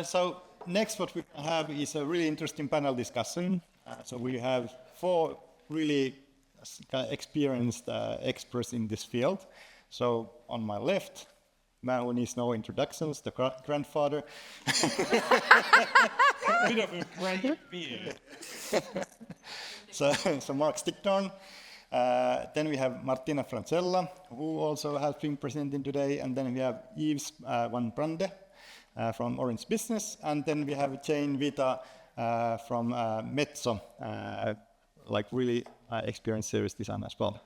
So next what we have is a really interesting panel discussion. So we have 4 really experienced experts in this field. So on my left, man who needs no introductions, the grandfather. Bit of a great beard. So Mark Sticktorn. Then we have Martina Francella, who also has been presenting today. And then we have Yves Van Brande from Orange Business. And then we have Jane Vita from Metso, like really experienced service design as well.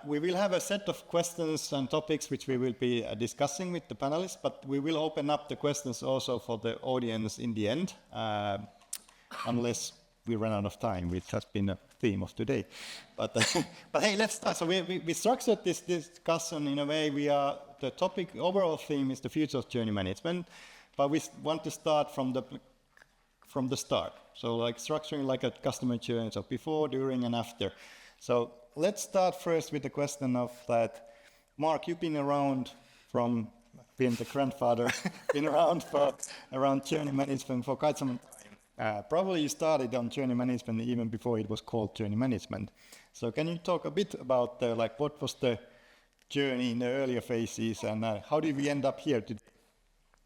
We will have a set of questions and topics which we will be discussing with the panelists, but we will open up the questions also for the audience in the end, unless we run out of time, which has been a theme of today. But hey, let's start. So we structured this discussion in a way. The topic overall theme is the future of journey management, but we want to start from the start. So like structuring like a customer journey, so before, during, and after. So let's start first with the question of that. Mark, you've been around from being the grandfather, been around for around journey management for quite some time. Probably you started on journey management even before it was called journey management. So can you talk a bit about what was the journey in the earlier phases and how did we end up here today?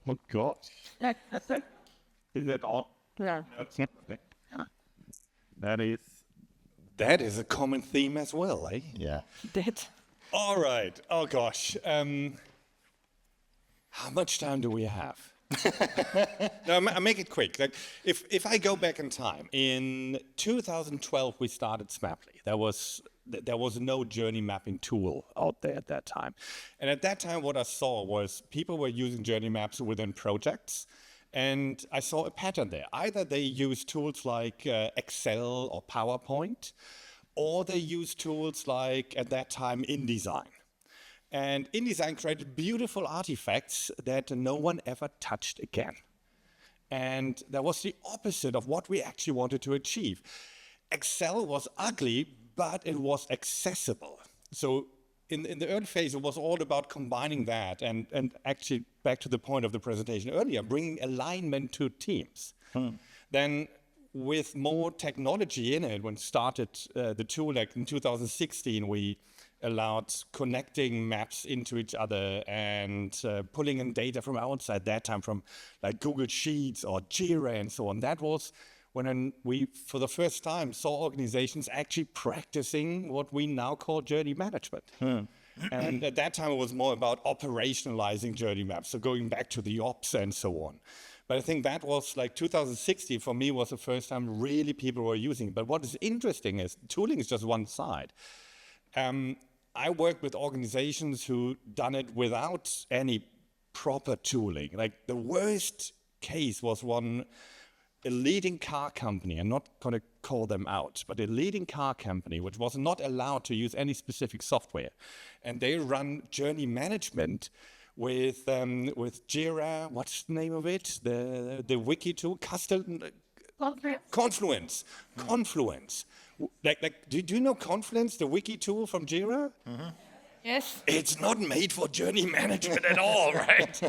Oh God. Is that all? Yeah. That is a common theme as well, eh? Yeah. That. All right. Oh gosh. How much time do we have? No, I'll make it quick. Like, if I go back in time, in 2012 we started Smaply. There was no journey mapping tool out there at that time, and at that time what I saw was people were using journey maps within projects. And I saw a pattern there. Either they use tools like Excel or PowerPoint, or they use tools like, at that time, InDesign. And InDesign created beautiful artifacts that no one ever touched again. And that was the opposite of what we actually wanted to achieve. Excel was ugly, but it was accessible. So in the early phase, it was all about combining that and actually back to the point of the presentation earlier, bringing alignment to teams. Then with more technology in it, when started the tool, like in 2016, we allowed connecting maps into each other and pulling in data from outside, that time from like Google Sheets or Jira and so on. That was when we, for the first time, saw organizations actually practicing what we now call journey management. And at that time, it was more about operationalizing journey maps, so going back to the ops and so on. But I think that was like 2016, for me, was the first time really people were using it. But what is interesting is tooling is just one side. I worked with organizations who done it without any proper tooling. Like the worst case was a leading car company, I'm not going to call them out, but a leading car company which was not allowed to use any specific software. And they run journey management with Jira, what's the name of it? The wiki tool, Confluence. Confluence. Like, do you know Confluence, the wiki tool from Jira? Mm-hmm. Yes. It's not made for journey management at all, right?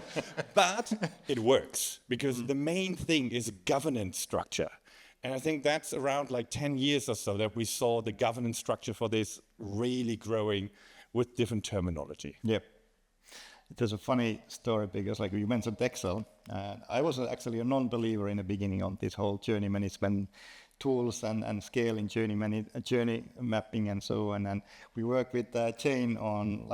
But it works because the main thing is governance structure. And I think that's around like 10 years or so that we saw the governance structure for this really growing with different terminology. Yep. It was a funny story because like you mentioned Excel, I was actually a non-believer in the beginning on this whole journey management tools and scaling journey mapping and so on. And we worked with Jane on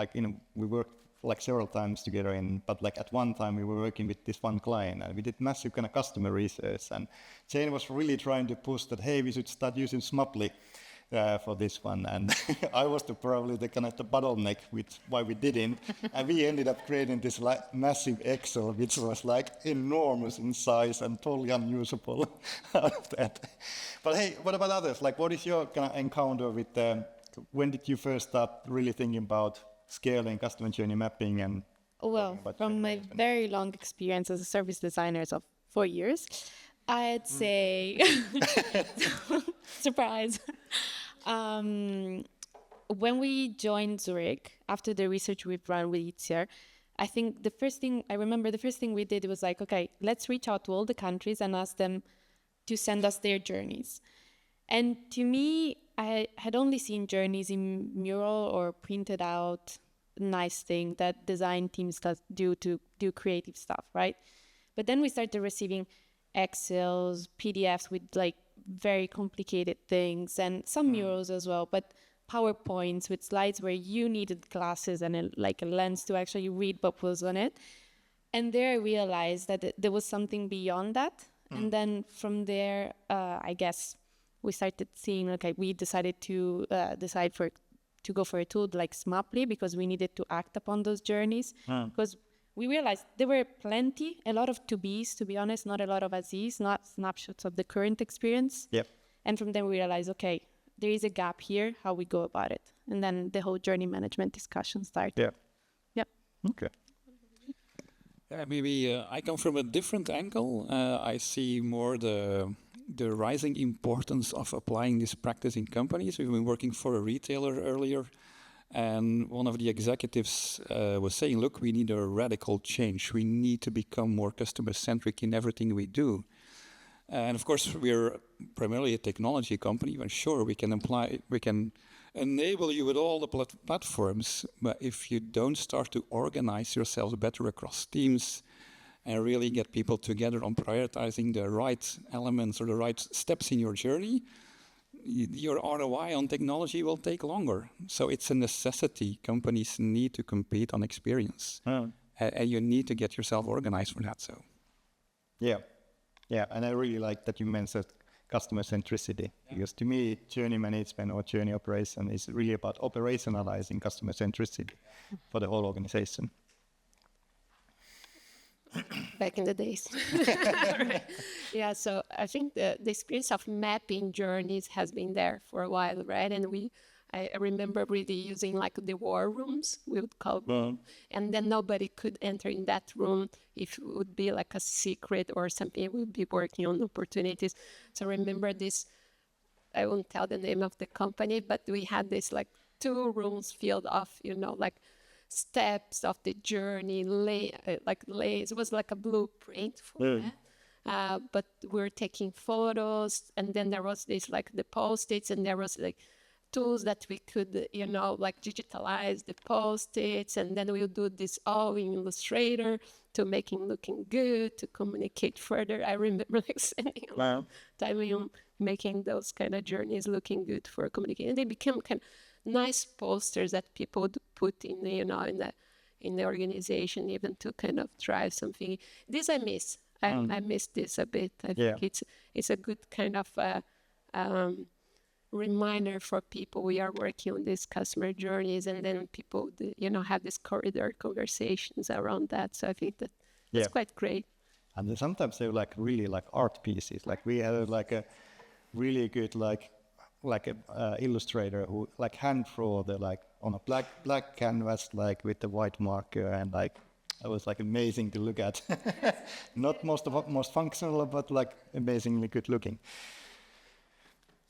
we worked like several times together but like at one time we were working with this one client and we did massive kind of customer research and Jane was really trying to push that, hey, we should start using Smaply for this one, and I was probably the kind of the bottleneck with why we didn't, and we ended up creating this like massive Excel which was like enormous in size and totally unusable out of that. But hey, what about others? Like, what is your kind of encounter with when did you first start really thinking about scaling customer journey mapping and? Well, from my very long experience as a service designer of 4 years, I'd say, surprise. When we joined Zurich, after the research we've run with Itzir, I think I remember the first thing we did was like, okay, let's reach out to all the countries and ask them to send us their journeys. And to me, I had only seen journeys in mural or printed out nice thing that design teams do to do creative stuff, right? But then we started receiving Excels, PDFs with like very complicated things and some murals as well, but PowerPoints with slides where you needed glasses and like a lens to actually read what was on it. And there I realized that there was something beyond that. And then from there, I guess we started seeing, okay, we decided to go for a tool like Smaply because we needed to act upon those journeys. Because we realized there were a lot of to-bes, to be honest, not a lot of as-is, not snapshots of the current experience. Yep. And from there we realized, okay, there is a gap here, how we go about it. And then the whole journey management discussion started. Yeah. Yep. Okay. Maybe I come from a different angle. I see more the rising importance of applying this practice in companies. We've been working for a retailer earlier, and one of the executives was saying, look, we need a radical change. We need to become more customer-centric in everything we do. And of course, we're primarily a technology company. And sure, we can enable you with all the platforms, but if you don't start to organize yourselves better across teams and really get people together on prioritizing the right elements or the right steps in your journey, your ROI on technology will take longer. So it's a necessity. Companies need to compete on experience. And you need to get yourself organized for that. So, yeah. Yeah, and I really like that you mentioned customer centricity, because to me, journey management or journey operation is really about operationalizing customer centricity for the whole organization. Back in the days. Yeah, so I think the experience of mapping journeys has been there for a while, right? And I remember really using like the war rooms, we would call them, and then nobody could enter in that room if it would be like a secret or something. We would be working on opportunities. So remember this, I won't tell the name of the company, but we had this like 2 rooms filled of, like steps of the journey, it was like a blueprint for that. But we're taking photos, and then there was this like the post-its, and there was like tools that we could, like digitalize the post-its, and then we'll do this all in Illustrator to making looking good, to communicate further. I remember like spending a lot of time making those kind of journeys looking good for communicating. They became kind of nice posters that people would put in the, in the organization, even to kind of drive something. This I miss. I miss this a bit. I think it's a good kind of reminder for people. We are working on these customer journeys, and then people, have these corridor conversations around that. So I think that it's quite great. And then sometimes they're like really like art pieces. Like we had like a really good like a illustrator who like hand draw the like on a black canvas like with the white marker, and like it was like amazing to look at. Not most functional, but like amazingly good looking.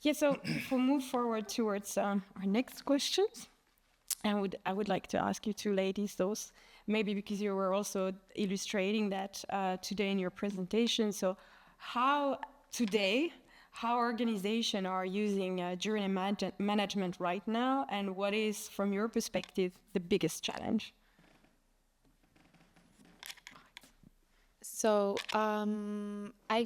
Yeah, so if we move forward towards our next questions, I would like to ask you two ladies those, maybe because you were also illustrating that today in your presentation. So how organizations are using journey management right now, and what is, from your perspective, the biggest challenge? So I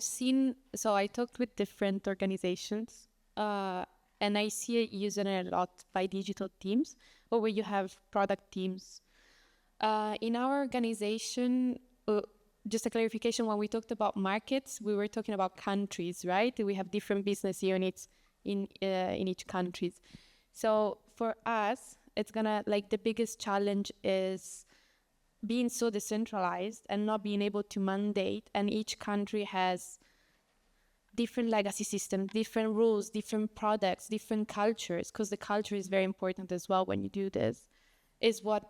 talked with different organizations, and I see it used a lot by digital teams, or where you have product teams. In our organization, just a clarification, when we talked about markets, we were talking about countries, right? We have different business units in each country. So for us, it's gonna, like, the biggest challenge is being so decentralized and not being able to mandate, and each country has different legacy systems, different rules, different products, different cultures, because the culture is very important as well when you do this, is what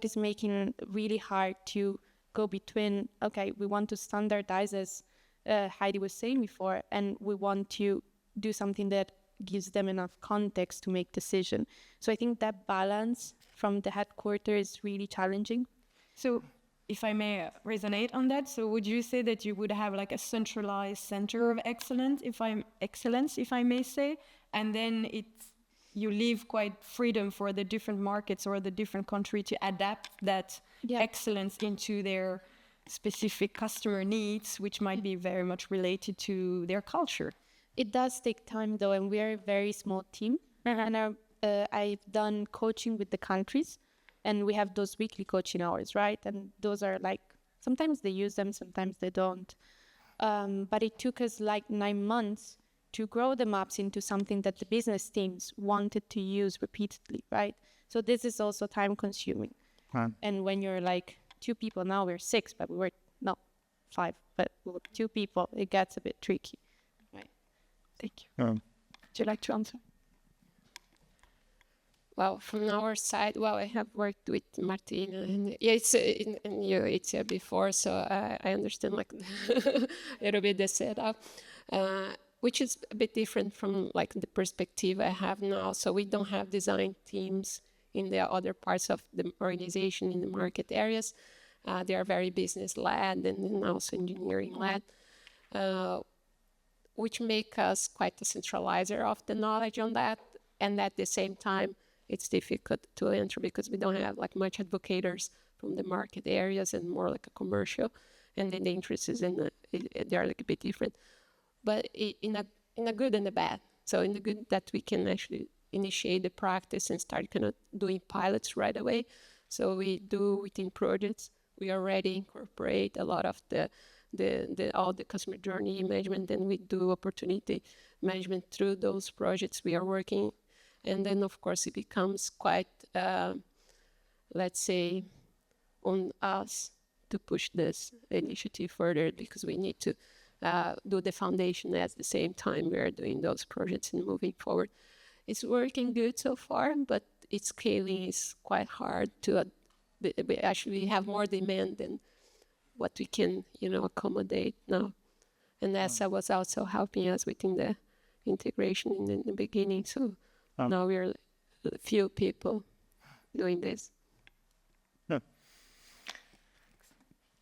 is making it really hard to go between, okay, we want to standardize, as Heidi was saying before, and we want to do something that gives them enough context to make decision. So I think that balance from the headquarters is really challenging. So if I may resonate on that, so would you say that you would have like a centralized center of excellence, if I may say, and then you leave quite freedom for the different markets or the different country to adapt that excellence into their specific customer needs, which might be very much related to their culture? It does take time though, and we are a very small team. And I've done coaching with the countries, and we have those weekly coaching hours, right? And those are like, sometimes they use them, sometimes they don't. But it took us like 9 months to grow the maps into something that the business teams wanted to use repeatedly, right? So this is also time consuming. And when you're like 2 people, now we're 6, but we were, no, 5, but we were 2 people, it gets a bit tricky, right? Thank you. Would you like to answer? Well, from our side, I have worked with Martina, and it's and you, it's before, so I understand like a little bit the setup, which is a bit different from like the perspective I have now. So we don't have design teams in the other parts of the organization in the market areas. They are very business led and then also engineering led, which make us quite a centralizer of the knowledge on that, and at the same time, it's difficult to enter because we don't have like much advocates from the market areas and more like a commercial, and then the interests is they are like a bit different, but in a good and a bad. So in the good that we can actually initiate the practice and start kind of doing pilots right away. So we do within projects, we already incorporate a lot of all the customer journey management, and we do opportunity management through those projects we are working. And then, of course, it becomes quite, let's say, on us to push this initiative further, because we need to do the foundation at the same time we are doing those projects and moving forward. It's working good so far, but its scaling is quite hard to. We actually have more demand than what we can, accommodate now. And NASA was also helping us within the integration in the beginning. So. Now we're a few people doing this.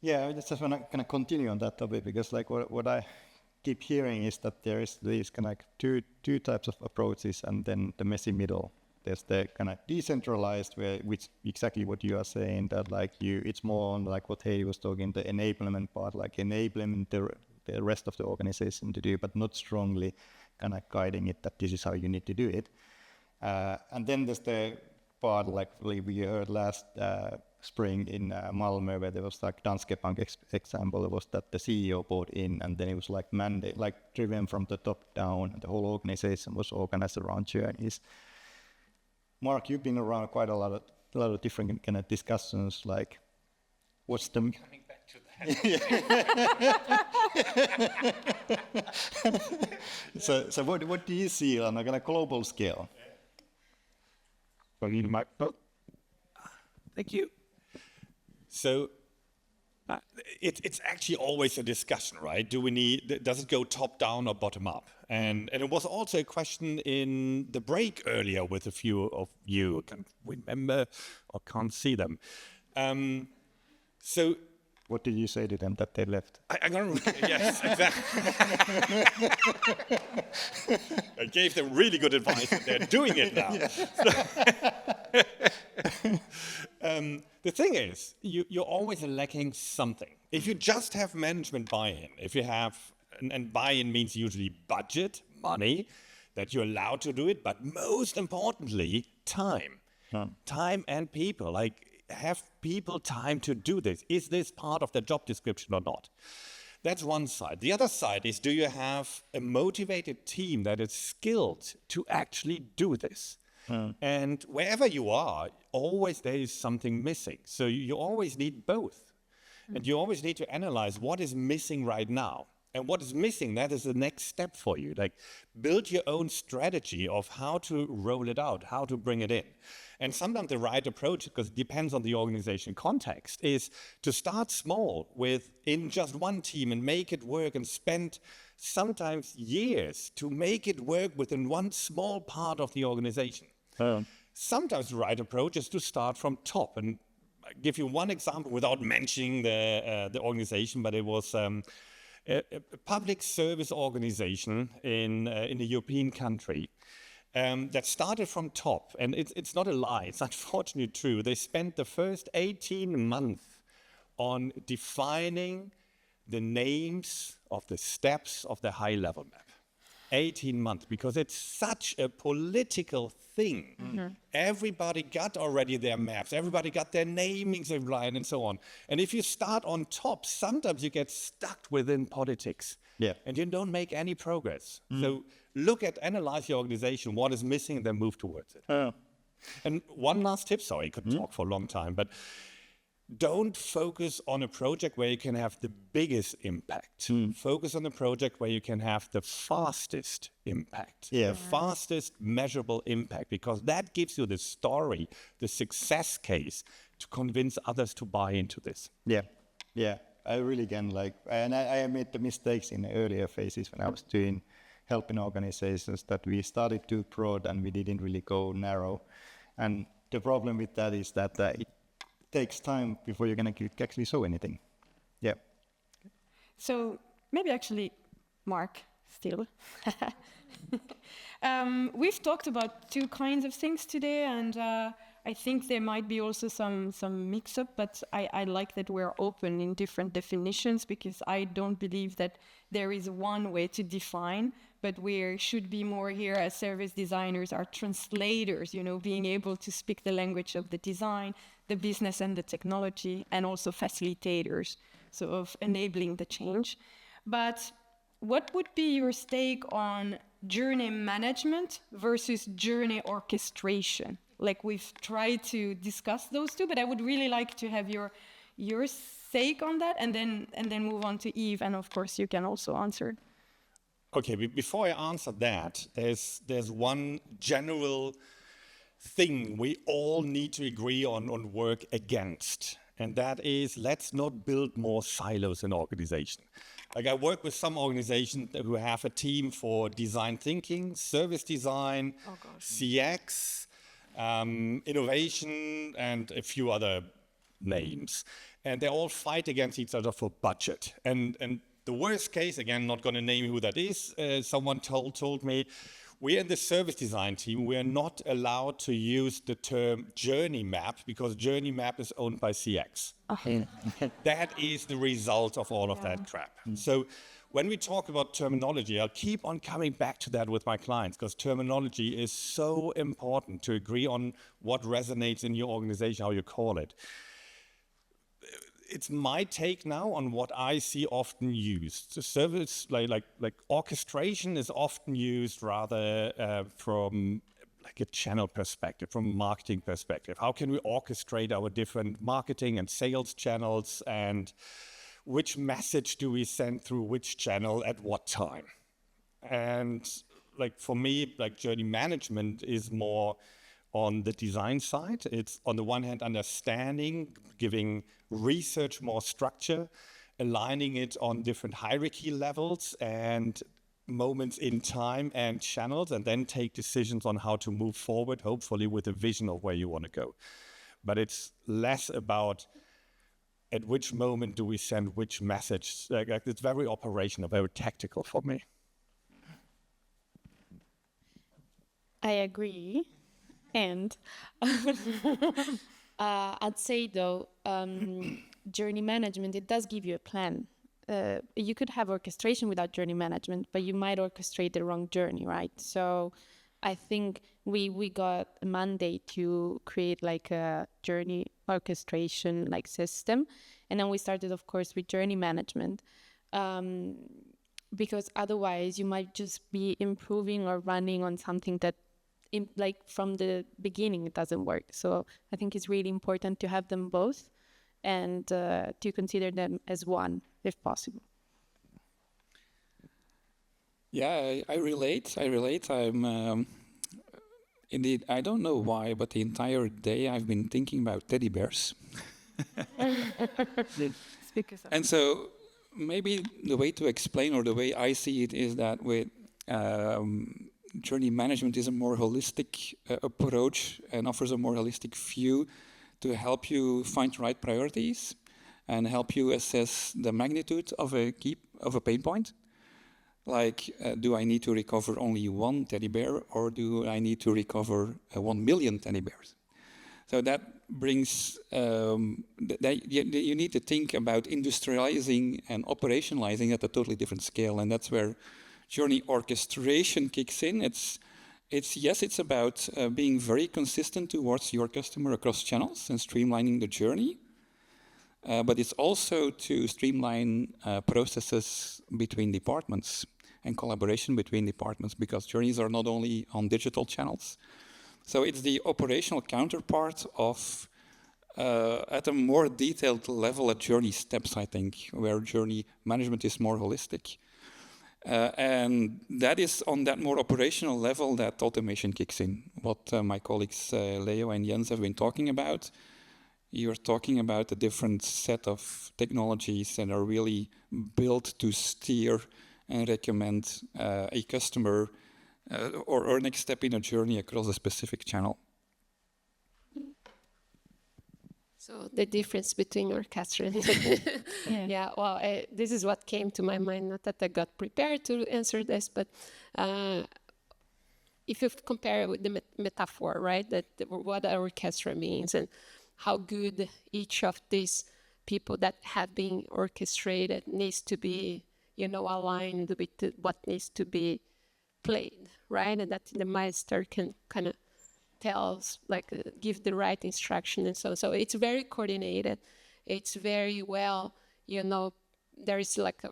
Yeah, I just want to kind of continue on that topic, because like what I keep hearing is that there is these kind of like two types of approaches, and then the messy middle. There's the kind of decentralized, which exactly what you are saying, that like it's more on like what Heidi was talking, the enablement part, like enabling the rest of the organization to do, but not strongly kind of guiding it that this is how you need to do it. And then there's the part like we heard last spring in Malmö, where there was like Danske Bank example, was that the CEO bought in, and then it was like mandate, like driven from the top down, and the whole organization was organized around journeys. Mark, you've been around quite a lot of different kind of discussions. Like, what's the Coming back to that. So what do you see on a kind of global scale? Thank you. So it's actually always a discussion, right? Does it go top down or bottom up? And it was also a question in the break earlier with a few of you, can't remember or can't see them. So what did you say to them that they left? I don't yes, exactly. I gave them really good advice, and they're doing it now. The thing is, you're always lacking something. If you just have management buy-in, and buy-in means usually budget, money, that you're allowed to do it, but most importantly, time. Time and people. Like, have people time to do this? Is this part of the job description or not? That's one side. The other side is, do you have a motivated team that is skilled to actually do this? And wherever you are, always there is something missing. So you always need both. And you always need to analyze what is missing right now. And what is missing, that is the next step for you. Like, build your own strategy of how to roll it out, how to bring it in. And sometimes the right approach, because it depends on the organization context, is to start small in just one team and make it work, and spend sometimes years to make it work within one small part of the organization. Sometimes the right approach is to start from top. And give you one example without mentioning the organization, but it was a public service organization in a European country that started from top. And it's not a lie, it's unfortunately true. They spent the first 18 months on defining the names of the steps of the high-level map. 18 months, because it's such a political thing. Mm-hmm. Everybody got already their maps, everybody got their namings in line and so on. And if you start on top, sometimes you get stuck within politics. Yeah. And you don't make any progress. So analyze your organization, what is missing, and then move towards it. And one last tip, sorry, I could talk for a long time, but don't focus on a project where you can have the biggest impact. Focus on a project where you can have the fastest impact, the fastest measurable impact, because that gives you the story, the success case to convince others to buy into this. Yeah, I really can and I made the mistakes in the earlier phases when I was helping organizations that we started too broad and we didn't really go narrow. And the problem with that is that it takes time before you're going to actually show anything. Yeah. So maybe actually, Mark, still. We've talked about two kinds of things today, and I think there might be also some mix-up, but I like that we're open in different definitions, because I don't believe that there is one way to define, but we should be more here as service designers, are translators, being able to speak the language of the design, the business and the technology, and also facilitators, so of enabling the change. But what would be your take on journey management versus journey orchestration? Like, we've tried to discuss those two, but I would really like to have your take on that, and then move on to Yves, and of course you can also answer. Okay, before I answer that, there's one general thing we all need to agree on work against, and that is, let's not build more silos in organization. Like, I work with some organizations who have a team for design thinking, service design, CX, innovation, and a few other names. And they all fight against each other for budget. And the worst case, again, not going to name who that is, someone told me, we're in the service design team, we're not allowed to use the term journey map because journey map is owned by CX. Okay. That is the result of all of that crap. So when we talk about terminology, I'll keep on coming back to that with my clients, because terminology is so important to agree on what resonates in your organization, how you call it. It's my take now on what I see often used. The service, like orchestration, is often used rather from like a channel perspective, from a marketing perspective. How can we orchestrate our different marketing and sales channels, and which message do we send through which channel at what time? And like, for me, like, journey management is more on the design side. It's on the one hand understanding, giving research more structure, aligning it on different hierarchy levels and moments in time and channels, and then take decisions on how to move forward, hopefully with a vision of where you want to go. But it's less about at which moment do we send which message. Like, it's very operational, very tactical for me. I agree. And I'd say, though, journey management, it does give you a plan. You could have orchestration without journey management, but you might orchestrate the wrong journey, right? So I think we got a mandate to create like a journey orchestration like system. And then we started, of course, with journey management. Because otherwise you might just be improving or running on something that from the beginning it doesn't work. So I think it's really important to have them both and to consider them as one if possible. Yeah, I relate. I'm indeed, I don't know why, but the entire day I've been thinking about teddy bears. And so maybe the way to explain, or the way I see it, is that with journey management is a more holistic approach and offers a more holistic view to help you find the right priorities and help you assess the magnitude of a pain point. Like, do I need to recover only one teddy bear, or do I need to recover 1 million teddy bears? So that brings, you need to think about industrializing and operationalizing at a totally different scale. And that's where journey orchestration kicks in. It's about being very consistent towards your customer across channels and streamlining the journey. But it's also to streamline processes between departments and collaboration between departments, because journeys are not only on digital channels. So it's the operational counterpart of, at a more detailed level, at journey steps, I think, where journey management is more holistic. And that is on that more operational level that automation kicks in. What my colleagues Leo and Jens have been talking about, you're talking about a different set of technologies that are really built to steer and recommend a customer or next step in a journey across a specific channel. So the difference between orchestra and yeah, well, this is what came to my mind. Not that I got prepared to answer this, but if you compare it with the metaphor, right, that what an orchestra means and how good each of these people that have been orchestrated needs to be, aligned with what needs to be played, right, and that the master can kind of tells, give the right instruction and so it's very coordinated. It's very well, there is like a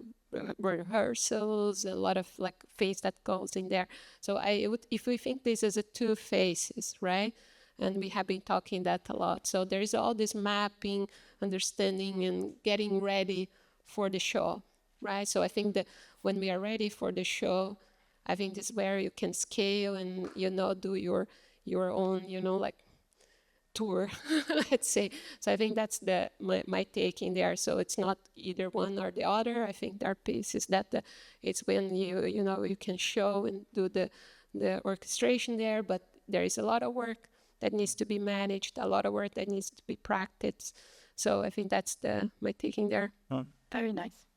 rehearsals, a lot of phase that goes in there. So if we think this as a two phases, right, and we have been talking that a lot. So there is all this mapping, understanding, and getting ready for the show, right? So I think that when we are ready for the show, I think this is where you can scale and do your own tour, let's say. So I think that's my take in there. So it's not either one or the other. I think there are pieces that it's when you can show and do the orchestration there, but there is a lot of work that needs to be managed, a lot of work that needs to be practiced. So I think that's my taking there. Very nice.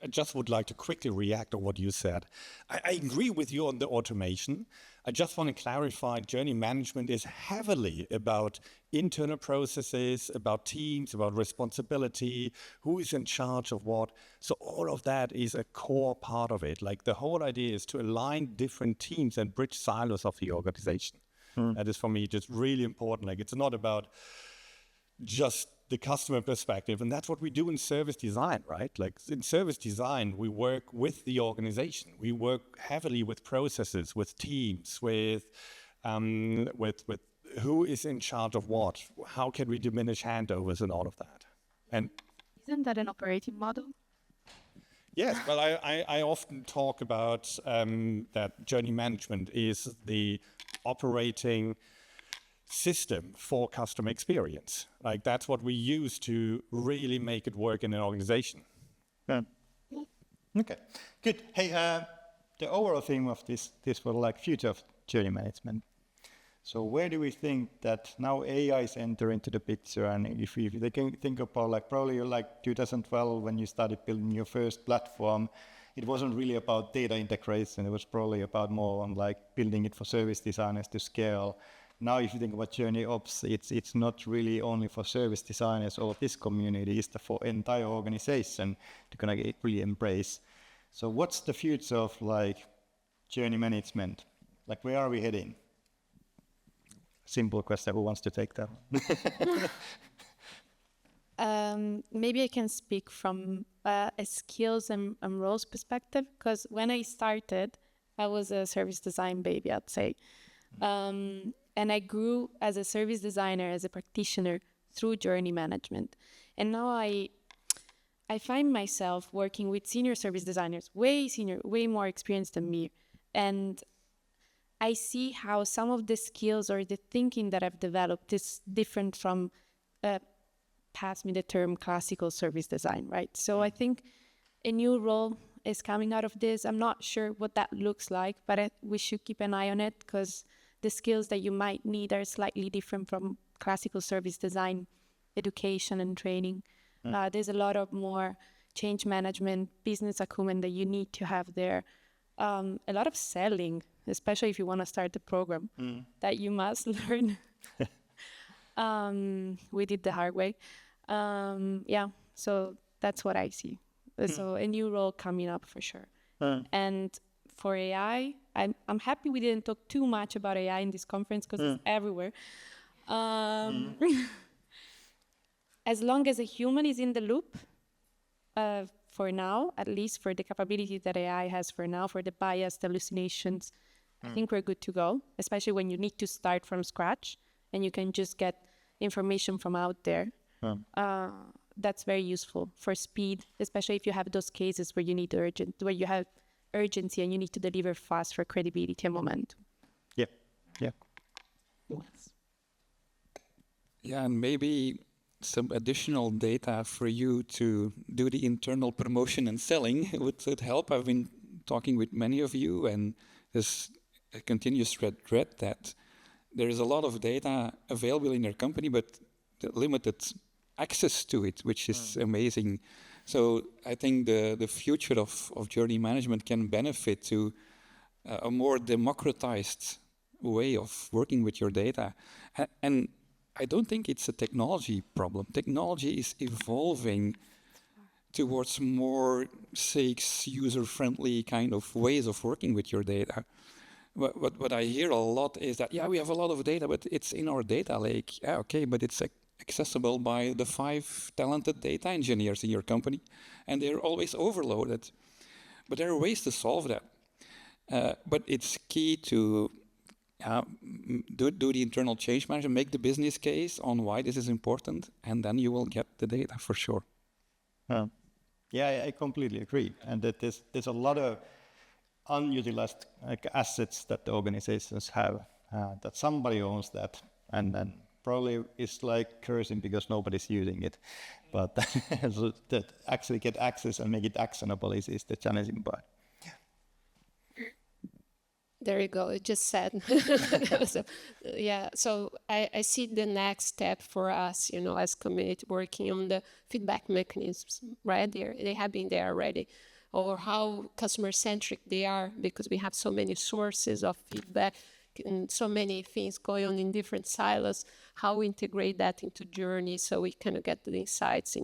I just would like to quickly react on what you said. I agree with you on the automation. I just want to clarify, journey management is heavily about internal processes, about teams, about responsibility, who is in charge of what. So all of that is a core part of it. Like, the whole idea is to align different teams and bridge silos of the organization. That is, for me, just really important. Like, it's not about just the customer perspective, and that's what we do in service design, right? Like, in service design, we work with the organization. We work heavily with processes, with teams, with who is in charge of what. How can we diminish handovers and all of that? And isn't that an operating model? yes, well, I often talk about that journey management is the operating system for customer experience. Like, that's what we use to really make it work in an organization. Yeah. Okay, good. Hey, the overall theme of this was future of journey management. So where do we think that now AI is entering into the picture? And if they can think about probably 2012 when you started building your first platform, it wasn't really about data integration. It was probably about more on building it for service designers to scale. Now, if you think about JourneyOps, it's not really only for service designers or this community, it's for entire organization to kind of really embrace. So what's the future of journey management? Where are we heading? Simple question, who wants to take that? Maybe I can speak from a skills and roles perspective, because when I started, I was a service design baby, I'd say. And I grew as a service designer, as a practitioner through journey management. And now I find myself working with senior service designers, way senior, way more experienced than me. And I see how some of the skills or the thinking that I've developed is different from, pass me the term, classical service design, right? So I think a new role is coming out of this. I'm not sure what that looks like, but we should keep an eye on it, because the skills that you might need are slightly different from classical service design, education and training. There's a lot of more change management, business acumen that you need to have there. A lot of selling, especially if you want to start a program, that you must learn. We did the hard way. So that's what I see. So a new role coming up for sure. And for AI, I'm happy we didn't talk too much about AI in this conference because it's everywhere. As long as a human is in the loop, for now, at least for the capabilities that AI has for now, for the bias, the hallucinations, I think we're good to go, especially when you need to start from scratch and you can just get information from out there. That's very useful for speed, especially if you have those cases where you need where you have urgency and you need to deliver fast for credibility and momentum. Yeah, and maybe some additional data for you to do the internal promotion and selling would help. I've been talking with many of you, and there's a continuous regret that there is a lot of data available in your company, but limited access to it, which is amazing. So I think the future of journey management can benefit to a more democratized way of working with your data. And I don't think it's a technology problem. Technology is evolving towards more safe, user-friendly kind of ways of working with your data. What I hear a lot is that, we have a lot of data, but it's in our data lake. Yeah, okay, but it's accessible by the 5 talented data engineers in your company, and they're always overloaded. But there are ways to solve that. But it's key to do the internal change management, make the business case on why this is important, and then you will get the data for sure. I completely agree. And that there's a lot of unutilized assets that the organizations have, that somebody owns that, and then probably it's like cursing because nobody's using it. But so that actually get access and make it actionable is the challenging part. There you go. It just said. So I see the next step for us, as community working on the feedback mechanisms, right? They have been there already. Or how customer-centric they are, because we have so many sources of feedback and so many things going on in different silos. How we integrate that into Journey so we kind of get the insights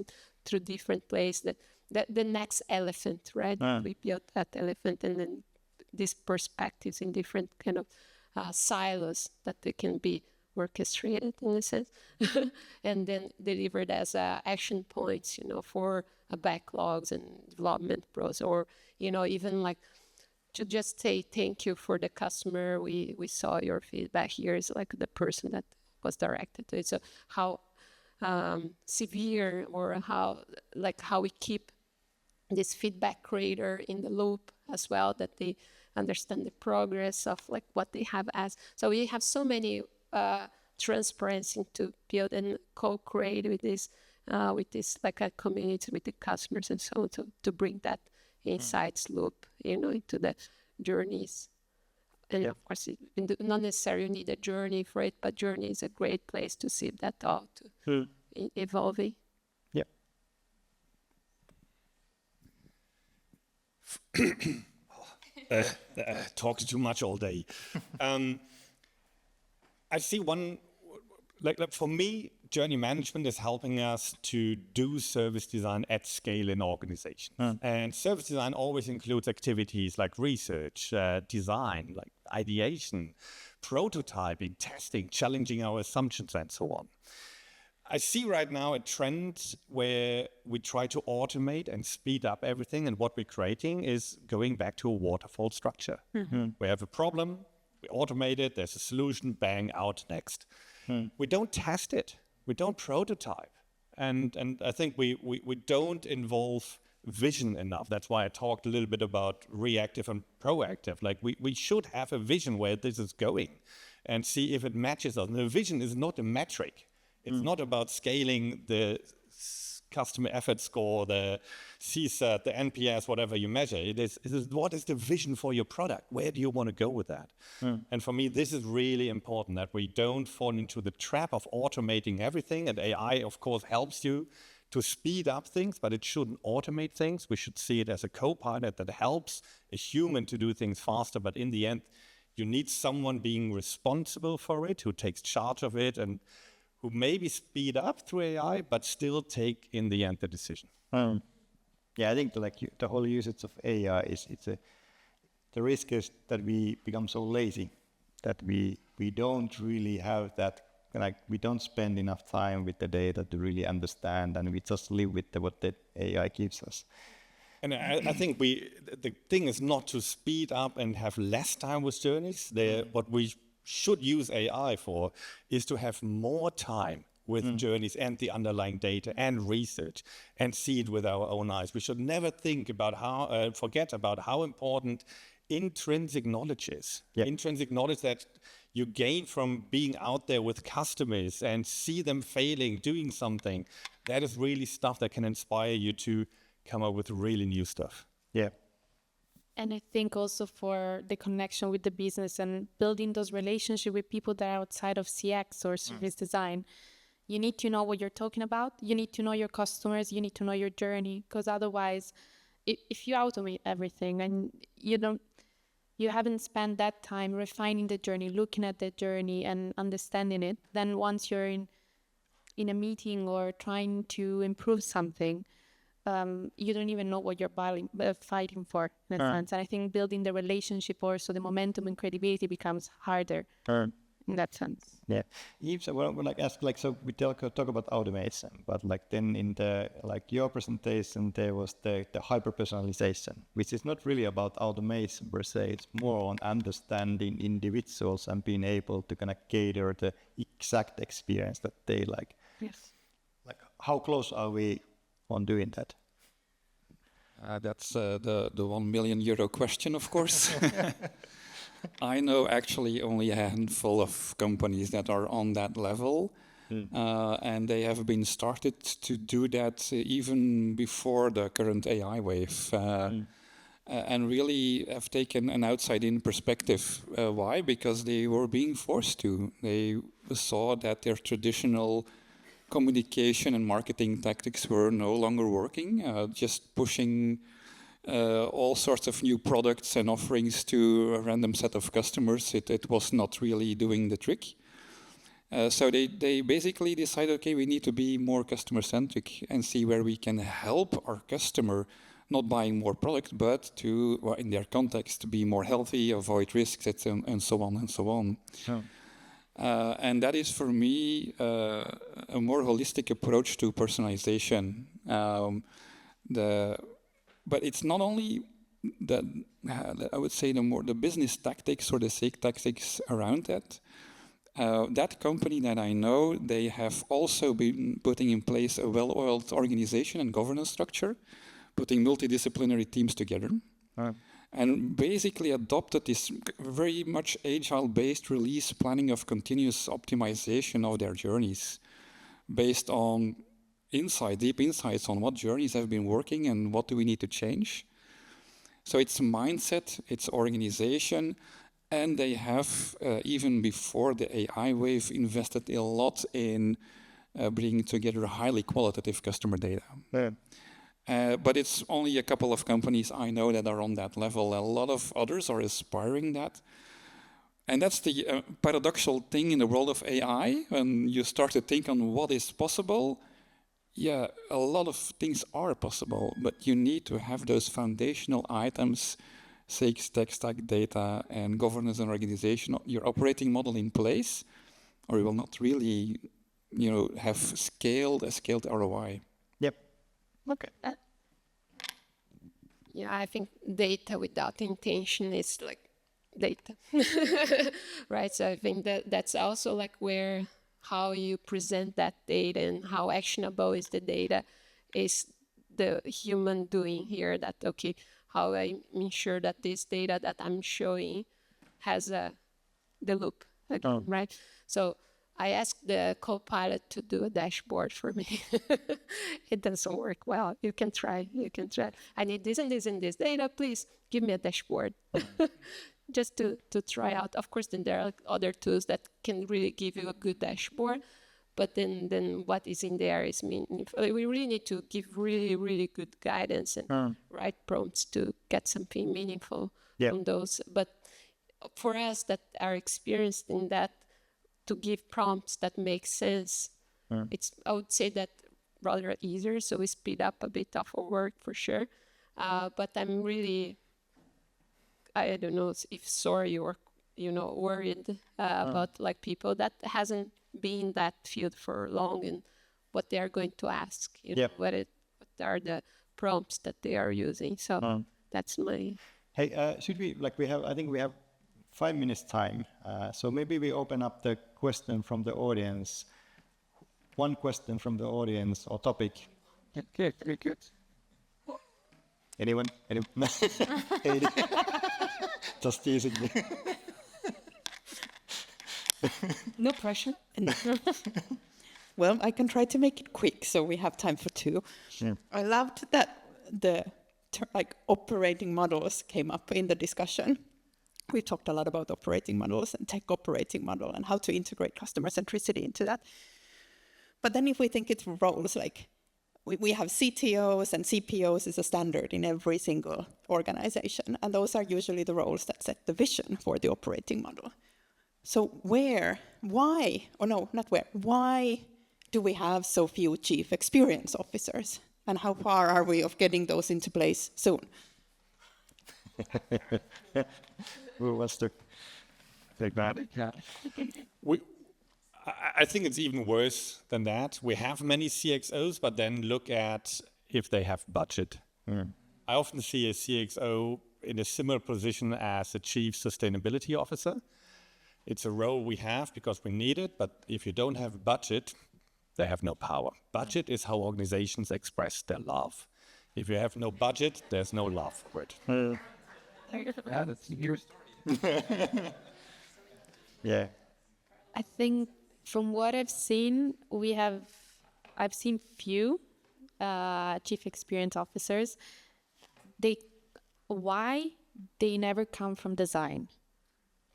through different places. That the next elephant, right? We built that elephant, and then these perspectives in different kind of silos that they can be orchestrated in a sense, and then delivered as action points, for backlogs and development process, or even like to just say thank you for the customer. We saw your feedback. Here is like the person that was directed to it. So how severe, or how we keep this feedback creator in the loop as well, that they understand the progress of like what they have asked. So we have so many transparency to build and co-create with this like a community with the customers and so on, to bring that insights loop, into the journeys. And of course, not necessarily need a journey for it, but Journey is a great place to see that all evolving. Talks too much all day. I see one, like for me, journey management is helping us to do service design at scale in organizations. And service design always includes activities like research, design, like ideation, prototyping, testing, challenging our assumptions, and so on. I see right now a trend where we try to automate and speed up everything, and what we're creating is going back to a waterfall structure. We have a problem, we automate it, there's a solution, bang, out next. We don't test it, we don't prototype. And I think we don't involve vision enough. That's why I talked a little bit about reactive and proactive. Like we should have a vision where this is going and see if it matches us. And the vision is not a metric. It's not about scaling the customer effort score, the CSAT, the NPS, whatever you measure. It is what is the vision for your product? Where do you want to go with that? And for me, this is really important, that we don't fall into the trap of automating everything. And AI, of course, helps you to speed up things, but it shouldn't automate things. We should see it as a co-pilot that helps a human to do things faster. But in the end, you need someone being responsible for it, who takes charge of it, and who maybe speed up through AI, but still take in the end the decision. Yeah, I think the whole usage of AI the risk is that we become so lazy that we don't really have that, we don't spend enough time with the data to really understand, and we just live with what the AI gives us. And I think the thing is not to speed up and have less time with journeys. What we should use AI for is to have more time with journeys and the underlying data and research, and see it with our own eyes. We should never forget about how important intrinsic knowledge is. Yep. Intrinsic knowledge that you gain from being out there with customers and see them failing, doing something. That is really stuff that can inspire you to come up with really new stuff. Yeah. And I think also for the connection with the business and building those relationships with people that are outside of CX or service design, you need to know what you're talking about. You need to know your customers. You need to know your journey, because otherwise, if you automate everything and you haven't spent that time refining the journey, looking at the journey and understanding it, then once you're in a meeting or trying to improve something, you don't even know what you're fighting for, in a sense. And I think building the relationship, or so the momentum and credibility becomes harder in that sense. Yeah. Yves, I would ask, so we talk about automation, but then in the your presentation there was the hyper personalization, which is not really about automation per se. It's more on understanding individuals and being able to kind of cater the exact experience that they like. Yes. How close are we on doing that? That's the €1 million question, of course. I know actually only a handful of companies that are on that level, and they have been started to do that even before the current AI wave, and really have taken an outside-in perspective. Why? Because they were being forced to. They saw that their traditional communication and marketing tactics were no longer working, just pushing all sorts of new products and offerings to a random set of customers. It was not really doing the trick. So they basically decided, okay, we need to be more customer-centric and see where we can help our customer not buying more product, but to, well, in their context, be more healthy, avoid risks, and so on and so on. Oh. And that is, for me, a more holistic approach to personalization. But it's not only I would say the business tactics or the sales tactics around that. That company that I know, they have also been putting in place a well-oiled organization and governance structure, putting multidisciplinary teams together. And basically adopted this very much agile-based release planning of continuous optimization of their journeys based on deep insights on what journeys have been working and what do we need to change. So it's mindset, it's organization, and they have, even before the AI wave, invested a lot in bringing together highly qualitative customer data. Yeah. But it's only a couple of companies I know that are on that level. A lot of others are aspiring that. And that's the paradoxical thing in the world of AI. When you start to think on what is possible, yeah, a lot of things are possible, but you need to have those foundational items, sales, tech stack, data, and governance and organization, your operating model in place, or you will not really, have a scaled ROI. Yep. Okay. Yeah, I think data without intention is like data, right? So I think that's also like how you present that data and how actionable is the data is the human doing here. That, okay, how I ensure that this data that I'm showing has the loop, right? So I asked the co-pilot to do a dashboard for me. It doesn't work well. You can try. I need this and this and this data. Please give me a dashboard. Just to try out. Of course, then there are other tools that can really give you a good dashboard. But then what is in there is meaningful. We really need to give really, really good guidance and write prompts to get something meaningful from those. But for us that are experienced in that, to give prompts that make sense, it's, I would say, that rather easier. So we speed up a bit of our work for sure. But I'm really, I don't know if sorry or, worried about like people that hasn't been in that field for long and what they are going to ask, what are the prompts that they are using. So that's my... Hey, should we, I think we have 5 minutes time. So maybe we open up the question from the audience. One question from the audience or topic. Okay, very good. Anyone? Just teasing me. No pressure. Well, I can try to make it quick, so we have time for 2. Sure. I loved that the operating models came up in the discussion. We talked a lot about operating models and tech operating model and how to integrate customer centricity into that. But then if we think it's roles, like we have CTOs and CPOs is a standard in every single organization, and those are usually the roles that set the vision for the operating model. So why do we have so few chief experience officers? And how far are we of getting those into place soon? Who wants to take that? Yeah. I think it's even worse than that. We have many CXOs, but then look at if they have budget. I often see a CXO in a similar position as a chief sustainability officer. It's a role we have because we need it, but if you don't have budget, they have no power. Budget is how organizations express their love. If you have no budget, there's no love for it. Yeah, that's your story. Yeah. I think from what I've seen, I've seen few chief experience officers. Why they never come from design?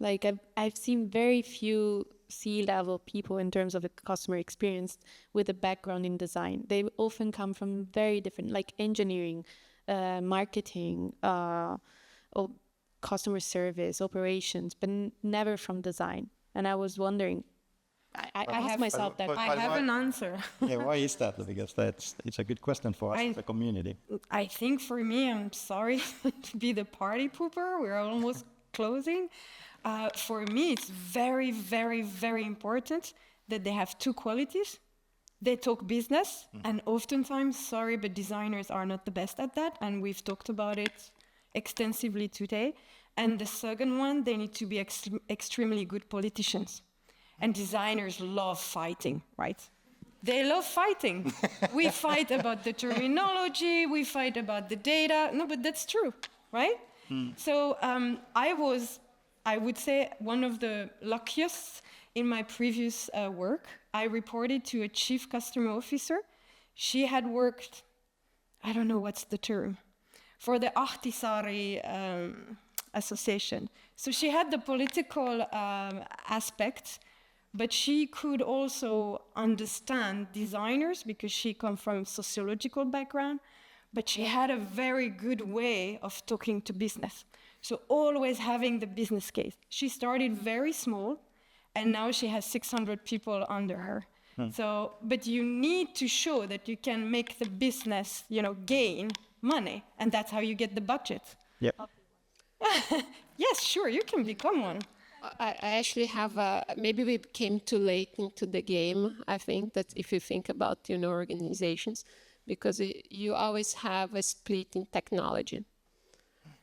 Like I've seen very few C-level people in terms of the customer experience with a background in design. They often come from very different, like engineering, marketing, or customer service, operations, but never from design. And I was wondering, I asked myself that. I have an answer. Yeah, why is that? Because it's a good question for us as a community. I think for me, I'm sorry to be the party pooper. We're almost closing. For me, it's very, very, very important that they have 2 qualities. They talk business, and oftentimes, sorry, but designers are not the best at that, and we've talked about it extensively today. And the second one, they need to be extremely good politicians. And designers love fighting, right? They love fighting. We fight about the terminology, we fight about the data. No, but that's true, right? So I would say, one of the luckiest in my previous work. I reported to a chief customer officer. She had worked, I don't know what's the term, for the Ahtisaari association. So she had the political aspect, but she could also understand designers because she comes from sociological background, but she had a very good way of talking to business. So always having the business case. She started very small, and now she has 600 people under her. So, but you need to show that you can make the business, gain money, and that's how you get the budget. Yep. Yes, sure, you can become one. I actually have maybe we came too late into the game. I think that if you think about organizations, because you always have a split in technology.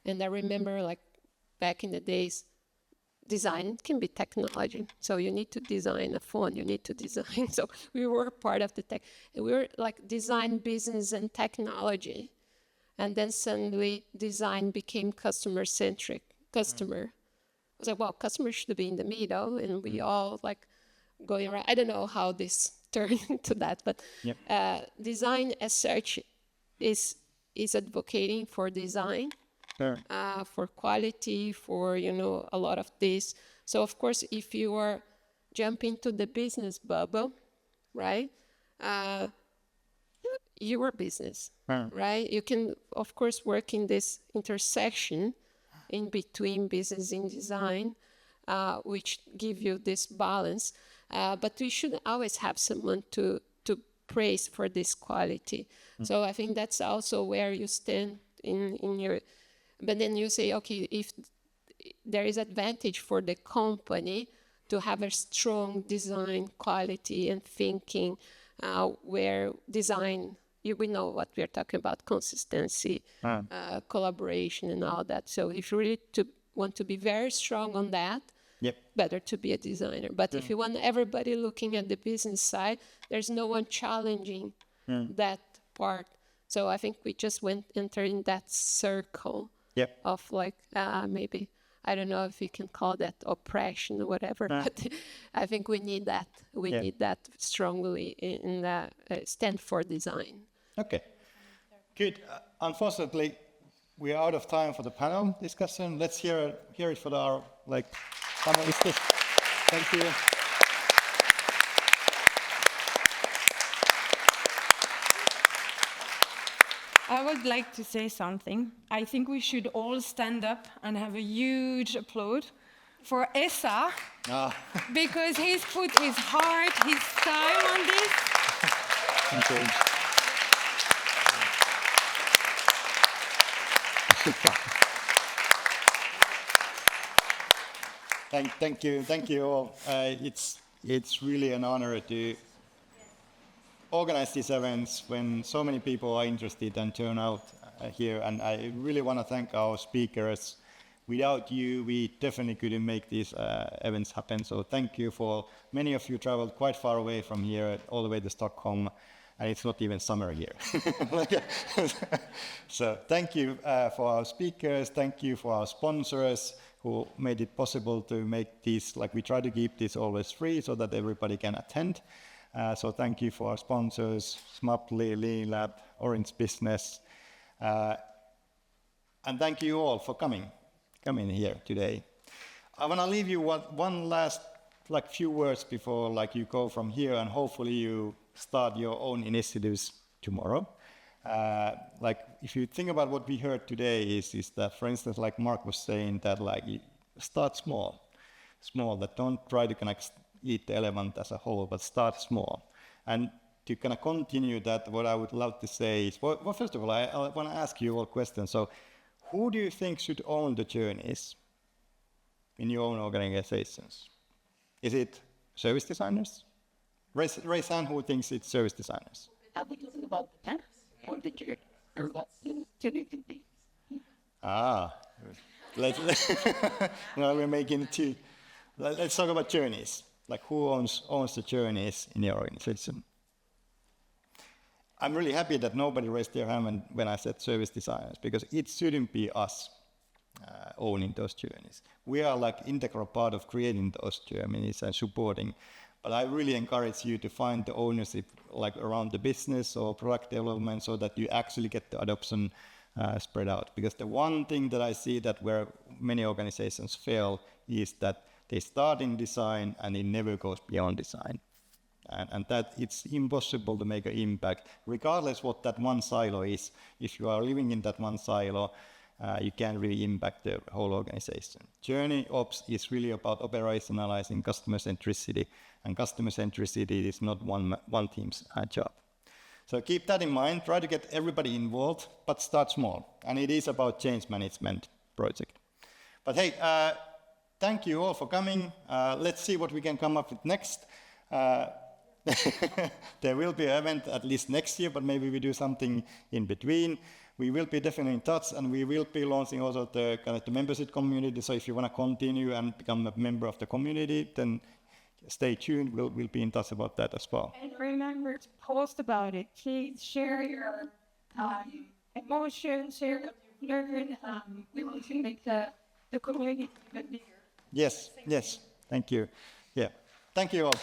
And I remember, like, back in the days, design can be technology. So you need to design a phone, you need to design. So we were part of the tech. We were like design, business, and technology. And then suddenly design became customer-centric. I was like, well, customers should be in the middle. And we all, like, going around. I don't know how this turned into that, but design as such is advocating for design, for quality, for a lot of this. So of course, if you are jumping to the business bubble, right? Your business, right? You can, of course, work in this intersection in between business and design, which give you this balance. But we should always have someone to praise for this quality. So I think that's also where you stand in your. But then you say, okay, if there is advantage for the company to have a strong design quality and thinking, where design, we know what we're talking about, consistency, collaboration and all that. So if you really want to be very strong on that, better to be a designer. But if you want everybody looking at the business side, there's no one challenging that part. So I think we just enter in that circle of like, maybe, I don't know if you can call that oppression or whatever, but I think we need that. We need that strongly in the stand for design. Okay, good. Unfortunately, we are out of time for the panel discussion. Let's hear it for our panelists. Thank you. I would like to say something. I think we should all stand up and have a huge applaud for Esa, because he's put his heart, his time on this. Thank you. Thank you all. It's really an honor to organize these events when so many people are interested and turn out here. And I really want to thank our speakers. Without you, we definitely couldn't make these events happen. So thank you for many of you traveled quite far away from here, all the way to Stockholm, and it's not even summer here. So thank you for our speakers. Thank you for our sponsors who made it possible to make these, we try to keep this always free so that everybody can attend. So thank you for our sponsors, Smaply, Lean Lab, Orange Business. And thank you all for coming here today. I want to leave you one last few words before you go from here, and hopefully you start your own initiatives tomorrow. If you think about what we heard today is that, for instance, like Mark was saying, that start small, that don't try to eat the elephant as a whole, but start small. And to continue that, what I would love to say is, well, first of all, I want to ask you all questions. So who do you think should own the journeys in your own organizations? Is it service designers? Raise hand who thinks it's service designers. Are we talking about the task or the journey? No, we're making it two. Let's talk about journeys. Who owns the journeys in your organization? I'm really happy that nobody raised their hand when I said service designers, because it shouldn't be us owning those journeys. We are integral part of creating those journeys and supporting. But I really encourage you to find the ownership around the business or product development, so that you actually get the adoption spread out. Because the one thing that I see that where many organizations fail is that they start in design and it never goes beyond design. And that it's impossible to make an impact, regardless what that one silo is. If you are living in that one silo, you can't really impact the whole organization. JourneyOps is really about operationalizing customer centricity, and customer centricity is not one team's job. So keep that in mind. Try to get everybody involved, but start small. And it is about change management project. But hey, thank you all for coming. Let's see what we can come up with next. There will be an event at least next year, but maybe we do something in between. We will be definitely in touch, and we will be launching also the the membership community. So if you want to continue and become a member of the community, then stay tuned. We'll be in touch about that as well. And remember to post about it. Please share your emotions, share what you learned. We want to make the community even bigger. Yes. Thank you. Yeah. Thank you all.